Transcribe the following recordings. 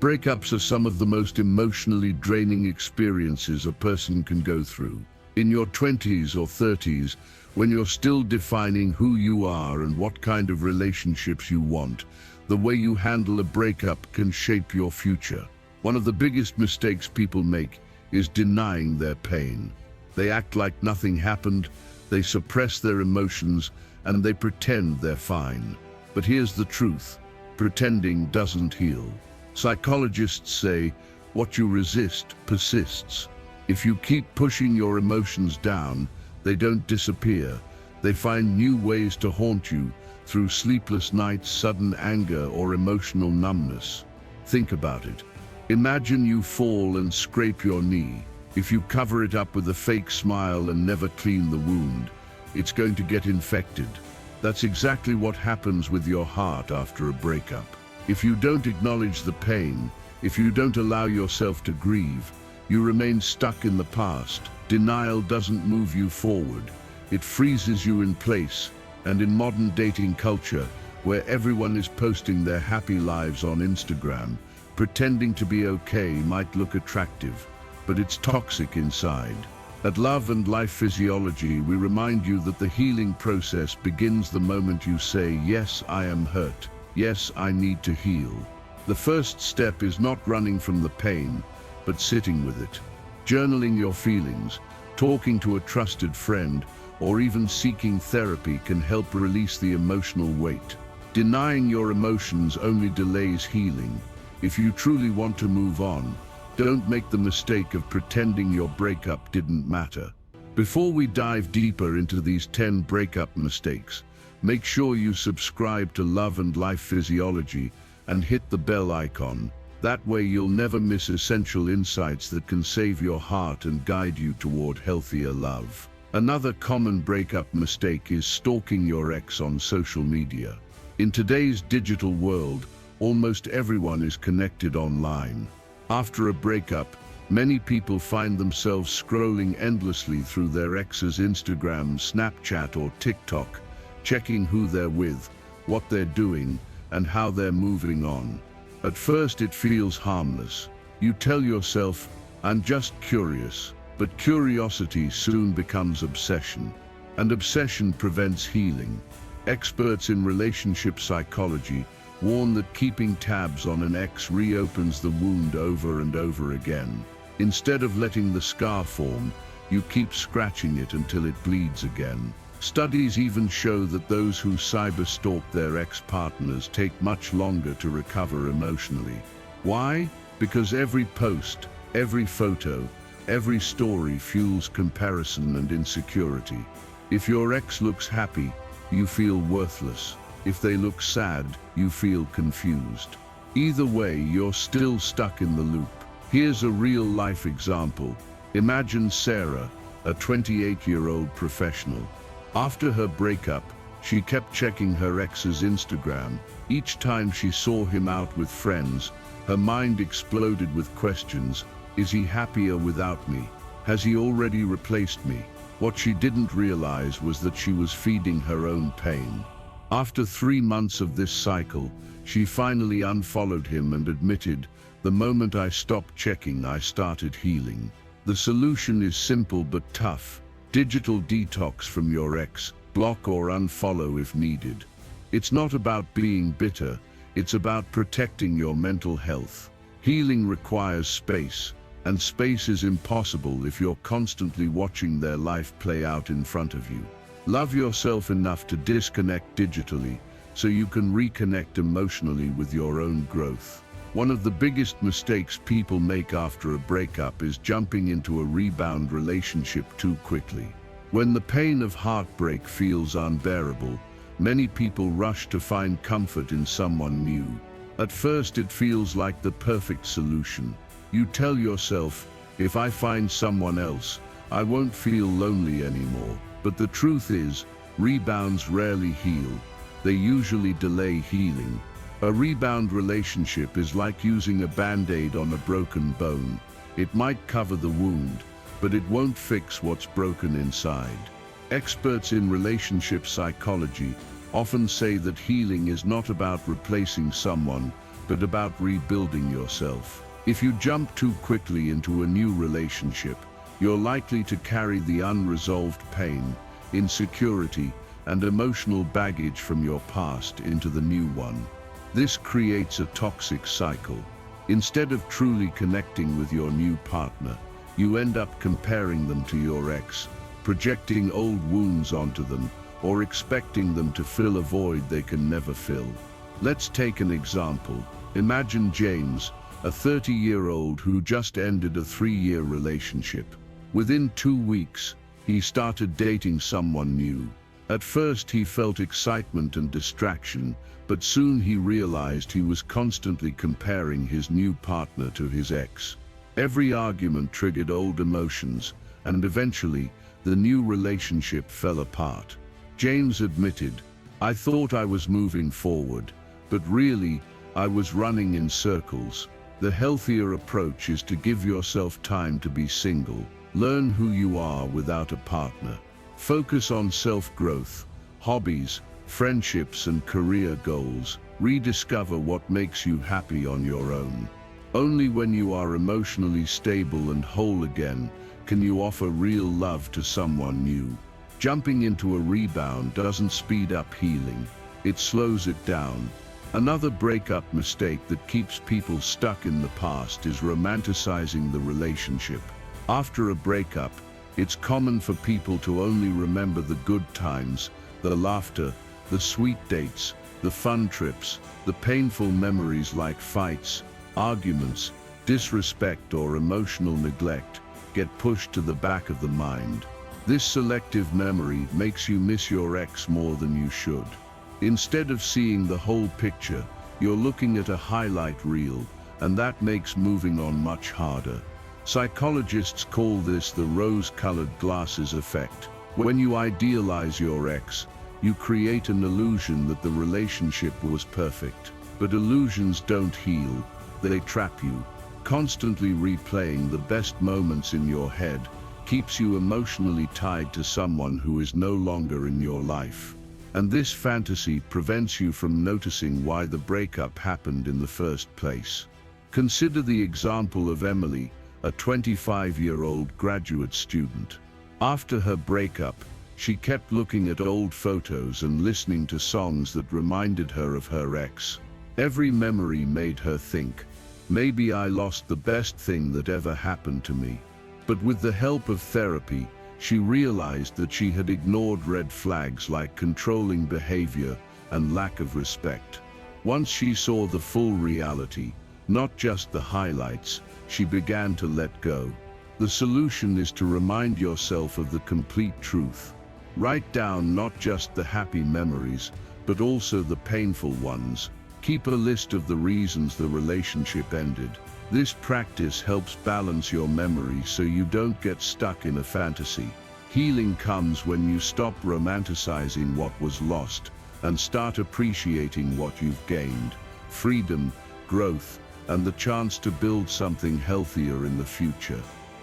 Breakups are some of the most emotionally draining experiences a person can go through. In your 20s or 30s, when you're still defining who you are and what kind of relationships you want, the way you handle a breakup can shape your future. One of the biggest mistakes people make is denying their pain. They act like nothing happened, they suppress their emotions, and they pretend they're fine. But here's the truth: pretending doesn't heal. Psychologists say, what you resist persists. If you keep pushing your emotions down, they don't disappear. They find new ways to haunt you through sleepless nights, sudden anger, or emotional numbness. Think about it. Imagine you fall and scrape your knee. If you cover it up with a fake smile and never clean the wound, it's going to get infected. That's exactly what happens with your heart after a breakup. If you don't acknowledge the pain, if you don't allow yourself to grieve, you remain stuck in the past. Denial doesn't move you forward. It freezes you in place. And in modern dating culture, where everyone is posting their happy lives on Instagram, pretending to be okay might look attractive, but it's toxic inside. At Love and Life Physiology, we remind you that the healing process begins the moment you say, yes, I am hurt. Yes, I need to heal. The first step is not running from the pain, but sitting with it. Journaling your feelings, talking to a trusted friend, or even seeking therapy can help release the emotional weight. Denying your emotions only delays healing. If you truly want to move on, don't make the mistake of pretending your breakup didn't matter. Before we dive deeper into these 10 breakup mistakes, make sure you subscribe to Love and Life Physiology and hit the bell icon. That way you'll never miss essential insights that can save your heart and guide you toward healthier love. Another common breakup mistake is stalking your ex on social media. In today's digital world, almost everyone is connected online. After a breakup, many people find themselves scrolling endlessly through their ex's Instagram, Snapchat, or TikTok, checking who they're with, what they're doing, and how they're moving on. At first it feels harmless. You tell yourself, I'm just curious. But curiosity soon becomes obsession, and obsession prevents healing. Experts in relationship psychology warn that keeping tabs on an ex reopens the wound over and over again. Instead of letting the scar form, you keep scratching it until it bleeds again. Studies even show that those who cyber-stalk their ex-partners take much longer to recover emotionally. Why? Because every post, every photo, every story fuels comparison and insecurity. If your ex looks happy, you feel worthless. If they look sad, you feel confused. Either way, you're still stuck in the loop. Here's a real-life example. Imagine Sarah, a 28-year-old professional. After her breakup, she kept checking her ex's Instagram. Each time she saw him out with friends, her mind exploded with questions. Is he happier without me? Has he already replaced me? What she didn't realize was that she was feeding her own pain. After 3 months of this cycle, she finally unfollowed him and admitted, the moment I stopped checking, I started healing. The solution is simple but tough. Digital detox from your ex, block or unfollow if needed. It's not about being bitter, it's about protecting your mental health. Healing requires space, and space is impossible if you're constantly watching their life play out in front of you. Love yourself enough to disconnect digitally so you can reconnect emotionally with your own growth. One of the biggest mistakes people make after a breakup is jumping into a rebound relationship too quickly. When the pain of heartbreak feels unbearable, many people rush to find comfort in someone new. At first it feels like the perfect solution. You tell yourself, if I find someone else, I won't feel lonely anymore. But the truth is, rebounds rarely heal. They usually delay healing. A rebound relationship is like using a band-aid on a broken bone. It might cover the wound, but it won't fix what's broken inside. Experts in relationship psychology often say that healing is not about replacing someone, but about rebuilding yourself. If you jump too quickly into a new relationship, you're likely to carry the unresolved pain, insecurity, and emotional baggage from your past into the new one. This creates a toxic cycle. Instead of truly connecting with your new partner, you end up comparing them to your ex, projecting old wounds onto them, or expecting them to fill a void they can never fill. Let's take an example. Imagine James, a 30-year-old who just ended a 3-year relationship. Within 2 weeks, he started dating someone new. At first he felt excitement and distraction, but soon he realized he was constantly comparing his new partner to his ex. Every argument triggered old emotions, and eventually, the new relationship fell apart. James admitted, "I thought I was moving forward, but really, I was running in circles." The healthier approach is to give yourself time to be single. Learn who you are without a partner. Focus on self-growth, hobbies, friendships, and career goals. Rediscover what makes you happy on your own. Only when you are emotionally stable and whole again can you offer real love to someone new. Jumping into a rebound doesn't speed up healing, it slows it down. Another breakup mistake that keeps people stuck in the past is romanticizing the relationship. After a breakup, it's common for people to only remember the good times, the laughter, the sweet dates, the fun trips, the painful memories like fights, arguments, disrespect, or emotional neglect get pushed to the back of the mind. This selective memory makes you miss your ex more than you should. Instead of seeing the whole picture, you're looking at a highlight reel, and that makes moving on much harder. Psychologists call this the rose-colored glasses effect. When you idealize your ex, you create an illusion that the relationship was perfect. But illusions don't heal, they trap you. Constantly replaying the best moments in your head keeps you emotionally tied to someone who is no longer in your life. And this fantasy prevents you from noticing why the breakup happened in the first place. Consider the example of Emily, a 25-year-old graduate student. After her breakup, she kept looking at old photos and listening to songs that reminded her of her ex. Every memory made her think, "Maybe I lost the best thing that ever happened to me." But with the help of therapy, she realized that she had ignored red flags like controlling behavior and lack of respect. Once she saw the full reality, not just the highlights, she began to let go. The solution is to remind yourself of the complete truth. Write down not just the happy memories, but also the painful ones. Keep a list of the reasons the relationship ended. This practice helps balance your memory so you don't get stuck in a fantasy. Healing comes when you stop romanticizing what was lost and start appreciating what you've gained: freedom, growth, and the chance to build something healthier in the future.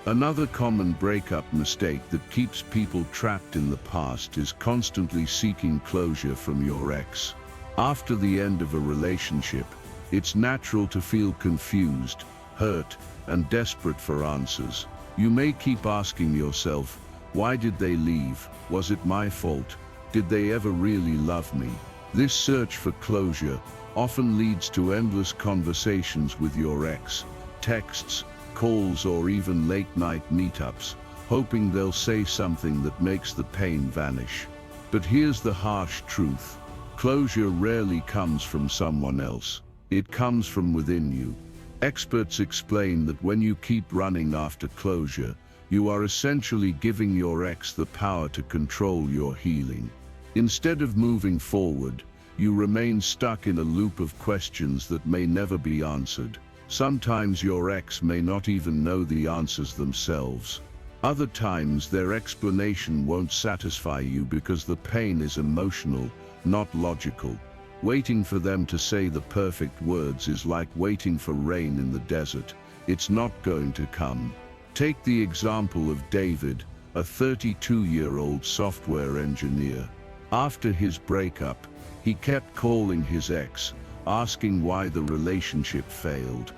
Another common breakup mistake that keeps people trapped in the past is constantly seeking closure from your ex. After the end of a relationship, it's natural to feel confused, hurt, and desperate for answers. You may keep asking yourself, why did they leave? Was it my fault? Did they ever really love me? This search for closure often leads to endless conversations with your ex, texts, calls, or even late-night meetups, hoping they'll say something that makes the pain vanish. But here's the harsh truth. Closure rarely comes from someone else. It comes from within you. Experts explain that when you keep running after closure, you are essentially giving your ex the power to control your healing. Instead of moving forward, you remain stuck in a loop of questions that may never be answered. Sometimes your ex may not even know the answers themselves. Other times their explanation won't satisfy you because the pain is emotional, not logical. Waiting for them to say the perfect words is like waiting for rain in the desert. It's not going to come. Take the example of David, a 32-year-old software engineer. After his breakup, he kept calling his ex, asking why the relationship failed.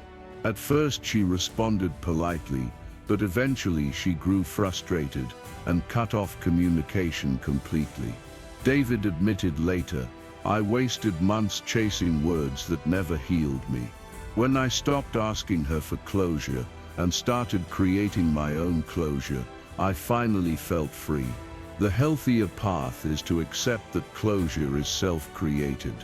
At first she responded politely, but eventually she grew frustrated and cut off communication completely. David admitted later, "I wasted months chasing words that never healed me. When I stopped asking her for closure and started creating my own closure, I finally felt free." The healthier path is to accept that closure is self-created.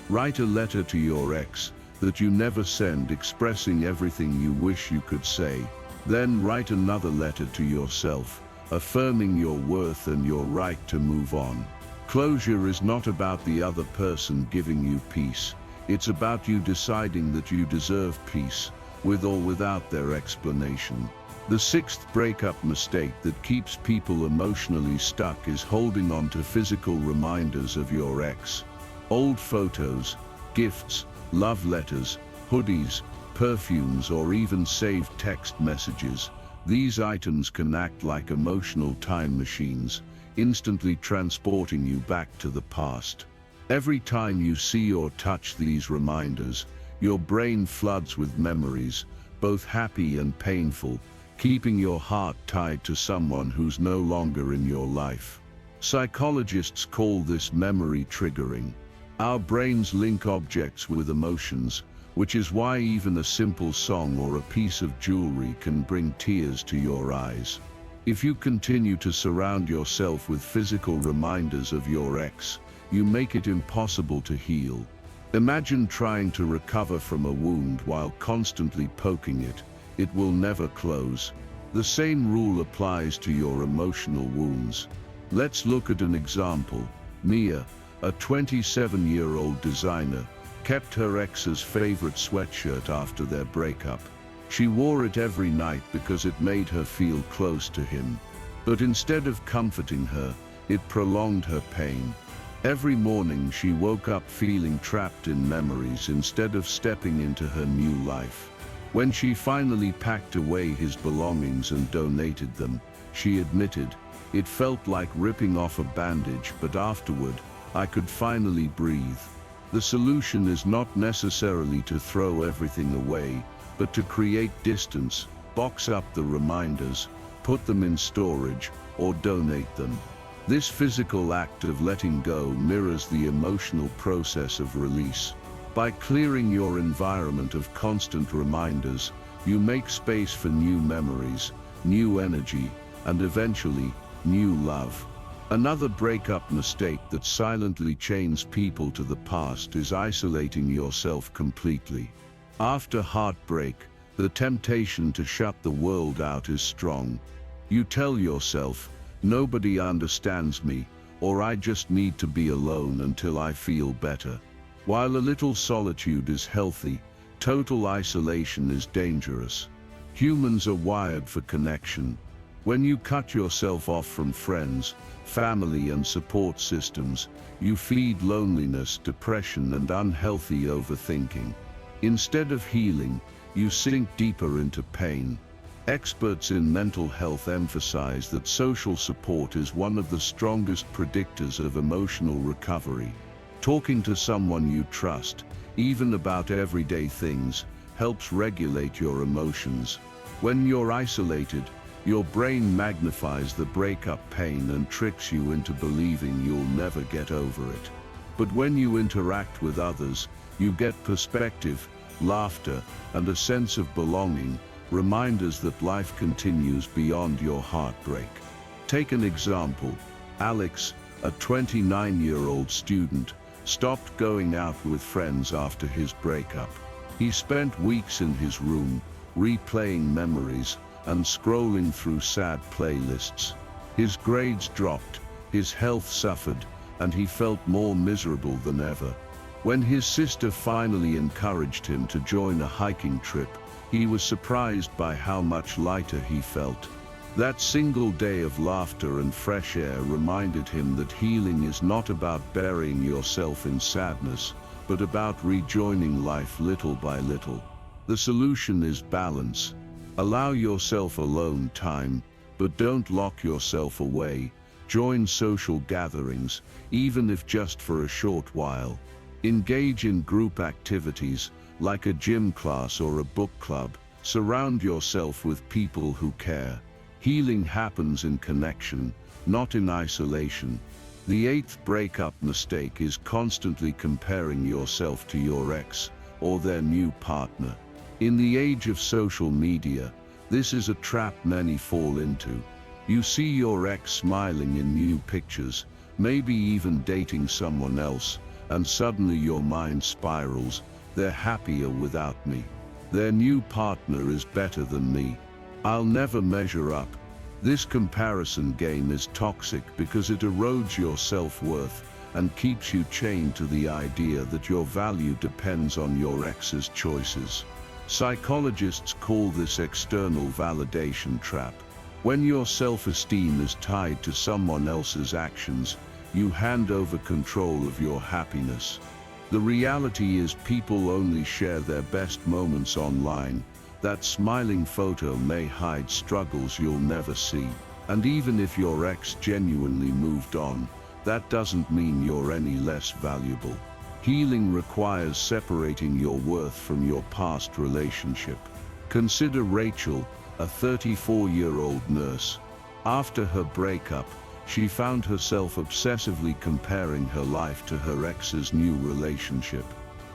Write a letter to your ex that you never send, expressing everything you wish you could say. Then write another letter to yourself, affirming your worth and your right to move on. Closure is not about the other person giving you peace. It's about you deciding that you deserve peace, with or without their explanation. The sixth breakup mistake that keeps people emotionally stuck is holding on to physical reminders of your ex. Old photos, gifts, love letters, hoodies, perfumes, or even saved text messages. These items can act like emotional time machines, instantly transporting you back to the past. Every time you see or touch these reminders, your brain floods with memories, both happy and painful, keeping your heart tied to someone who's no longer in your life. Psychologists call this memory triggering. Our brains link objects with emotions, which is why even a simple song or a piece of jewelry can bring tears to your eyes. If you continue to surround yourself with physical reminders of your ex, you make it impossible to heal. Imagine trying to recover from a wound while constantly poking it. It will never close. The same rule applies to your emotional wounds. Let's look at an example. Mia, a 27-year-old designer, kept her ex's favorite sweatshirt after their breakup. She wore it every night because it made her feel close to him. But instead of comforting her, it prolonged her pain. Every morning she woke up feeling trapped in memories instead of stepping into her new life. When she finally packed away his belongings and donated them, she admitted, "It felt like ripping off a bandage, but afterward, I could finally breathe." The solution is not necessarily to throw everything away, but to create distance, box up the reminders, put them in storage, or donate them. This physical act of letting go mirrors the emotional process of release. By clearing your environment of constant reminders, you make space for new memories, new energy, and eventually, new love. Another breakup mistake that silently chains people to the past is isolating yourself completely. After heartbreak, the temptation to shut the world out is strong. You tell yourself, "Nobody understands me," or "I just need to be alone until I feel better." While a little solitude is healthy, total isolation is dangerous. Humans are wired for connection. When you cut yourself off from friends, family, and support systems, you feed loneliness, depression, and unhealthy overthinking. Instead of healing, you sink deeper into pain. Experts in mental health emphasize that social support is one of the strongest predictors of emotional recovery. Talking to someone you trust, even about everyday things, helps regulate your emotions. When you're isolated, your brain magnifies the breakup pain and tricks you into believing you'll never get over it. But when you interact with others, you get perspective, laughter, and a sense of belonging, reminders that life continues beyond your heartbreak. Take an example. Alex, a 29-year-old student, stopped going out with friends after his breakup. He spent weeks in his room, replaying memories and scrolling through sad playlists. His grades dropped, his health suffered, and he felt more miserable than ever. When his sister finally encouraged him to join a hiking trip, he was surprised by how much lighter he felt. That single day of laughter and fresh air reminded him that healing is not about burying yourself in sadness, but about rejoining life little by little. The solution is balance. Allow yourself alone time, but don't lock yourself away. Join social gatherings, even if just for a short while. Engage in group activities, like a gym class or a book club. Surround yourself with people who care. Healing happens in connection, not in isolation. The eighth breakup mistake is constantly comparing yourself to your ex or their new partner. In the age of social media, this is a trap many fall into. You see your ex smiling in new pictures, maybe even dating someone else, and suddenly your mind spirals. They're happier without me. Their new partner is better than me. I'll never measure up. This comparison game is toxic because it erodes your self-worth and keeps you chained to the idea that your value depends on your ex's choices. Psychologists call this external validation trap. When your self-esteem is tied to someone else's actions, you hand over control of your happiness. The reality is people only share their best moments online. That smiling photo may hide struggles you'll never see. And even if your ex genuinely moved on, that doesn't mean you're any less valuable. Healing requires separating your worth from your past relationship. Consider Rachel, a 34-year-old nurse. After her breakup, she found herself obsessively comparing her life to her ex's new relationship.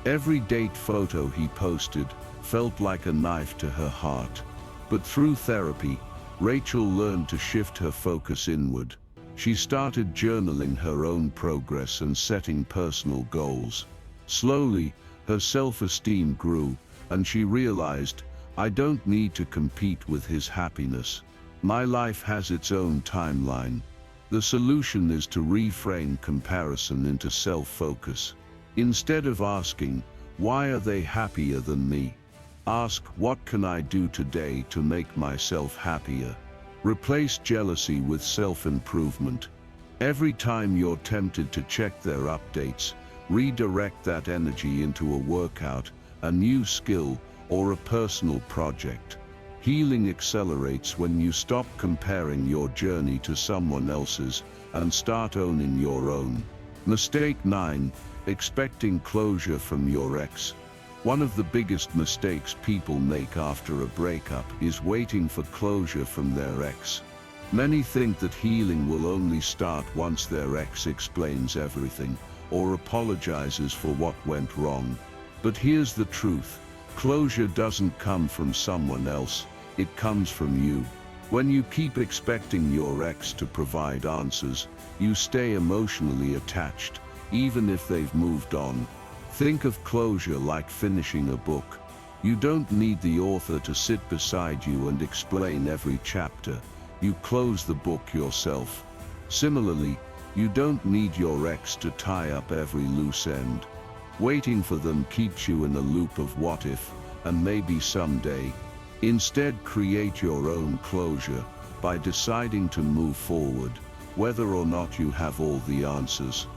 Every date photo he posted felt like a knife to her heart. But through therapy, Rachel learned to shift her focus inward. She started journaling her own progress and setting personal goals. Slowly, her self-esteem grew, and she realized, I don't need to compete with his happiness. My life has its own timeline. The solution is to reframe comparison into self-focus. Instead of asking, why are they happier than me? Ask, what can I do today to make myself happier? Replace jealousy with self-improvement. Every time you're tempted to check their updates, redirect that energy into a workout, a new skill, or a personal project. Healing accelerates when you stop comparing your journey to someone else's and start owning your own. Mistake 9. Expecting closure from your ex. One of the biggest mistakes people make after a breakup is waiting for closure from their ex. Many think that healing will only start once their ex explains everything or apologizes for what went wrong. But here's the truth. Closure doesn't come from someone else, it comes from you. When you keep expecting your ex to provide answers, you stay emotionally attached, even if they've moved on. Think of closure like finishing a book. You don't need the author to sit beside you and explain every chapter. You close the book yourself. Similarly, you don't need your ex to tie up every loose end. Waiting for them keeps you in a loop of what if, and maybe someday. Instead, create your own closure by deciding to move forward, whether or not you have all the answers.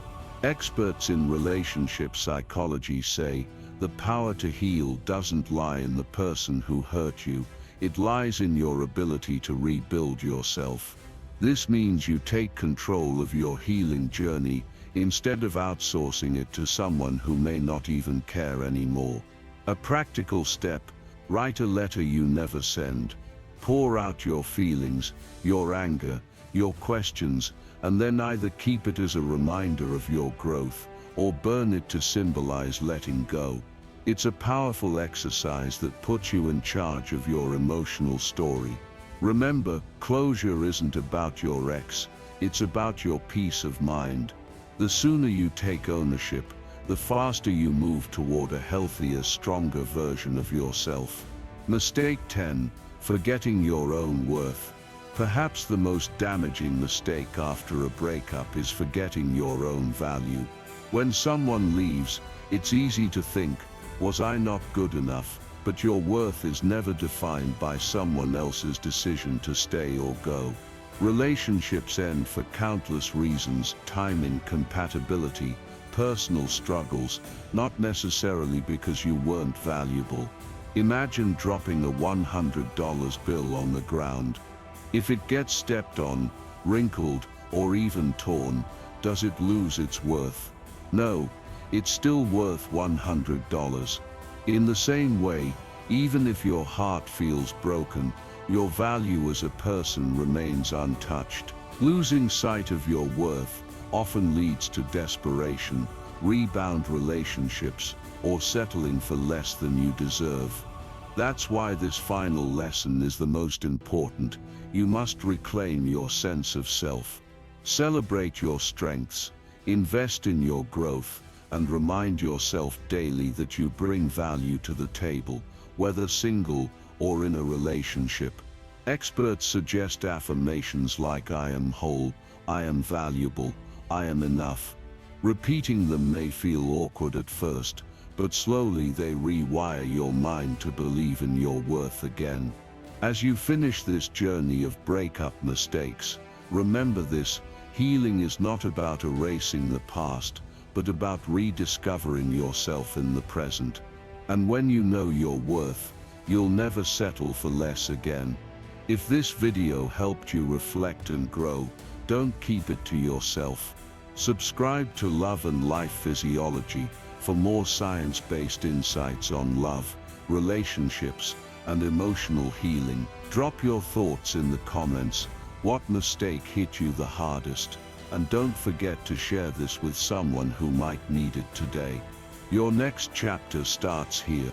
Experts in relationship psychology say, the power to heal doesn't lie in the person who hurt you, it lies in your ability to rebuild yourself. This means you take control of your healing journey, instead of outsourcing it to someone who may not even care anymore. A practical step: write a letter you never send. Pour out your feelings, your anger, your questions, and then either keep it as a reminder of your growth, or burn it to symbolize letting go. It's a powerful exercise that puts you in charge of your emotional story. Remember, closure isn't about your ex, it's about your peace of mind. The sooner you take ownership, the faster you move toward a healthier, stronger version of yourself. Mistake 10. Forgetting your own worth. Perhaps the most damaging mistake after a breakup is forgetting your own value. When someone leaves, it's easy to think, was I not good enough? But your worth is never defined by someone else's decision to stay or go. Relationships end for countless reasons: timing, compatibility, personal struggles, not necessarily because you weren't valuable. Imagine dropping a $100 bill on the ground. If it gets stepped on, wrinkled, or even torn, does it lose its worth? No, it's still worth $100. In the same way, even if your heart feels broken, your value as a person remains untouched. Losing sight of your worth often leads to desperation, rebound relationships, or settling for less than you deserve. That's why this final lesson is the most important. You must reclaim your sense of self. Celebrate your strengths, invest in your growth, and remind yourself daily that you bring value to the table, whether single or in a relationship. Experts suggest affirmations like "I am whole," "I am valuable," "I am enough." Repeating them may feel awkward at first, but slowly they rewire your mind to believe in your worth again. As you finish this journey of breakup mistakes, remember this: healing is not about erasing the past, but about rediscovering yourself in the present. And when you know your worth, you'll never settle for less again. If this video helped you reflect and grow, don't keep it to yourself. Subscribe to Love and Life Physiology for more science-based insights on love, relationships, and emotional healing. Drop your thoughts in the comments. What mistake hit you the hardest? And don't forget to share this with someone who might need it today. Your next chapter starts here.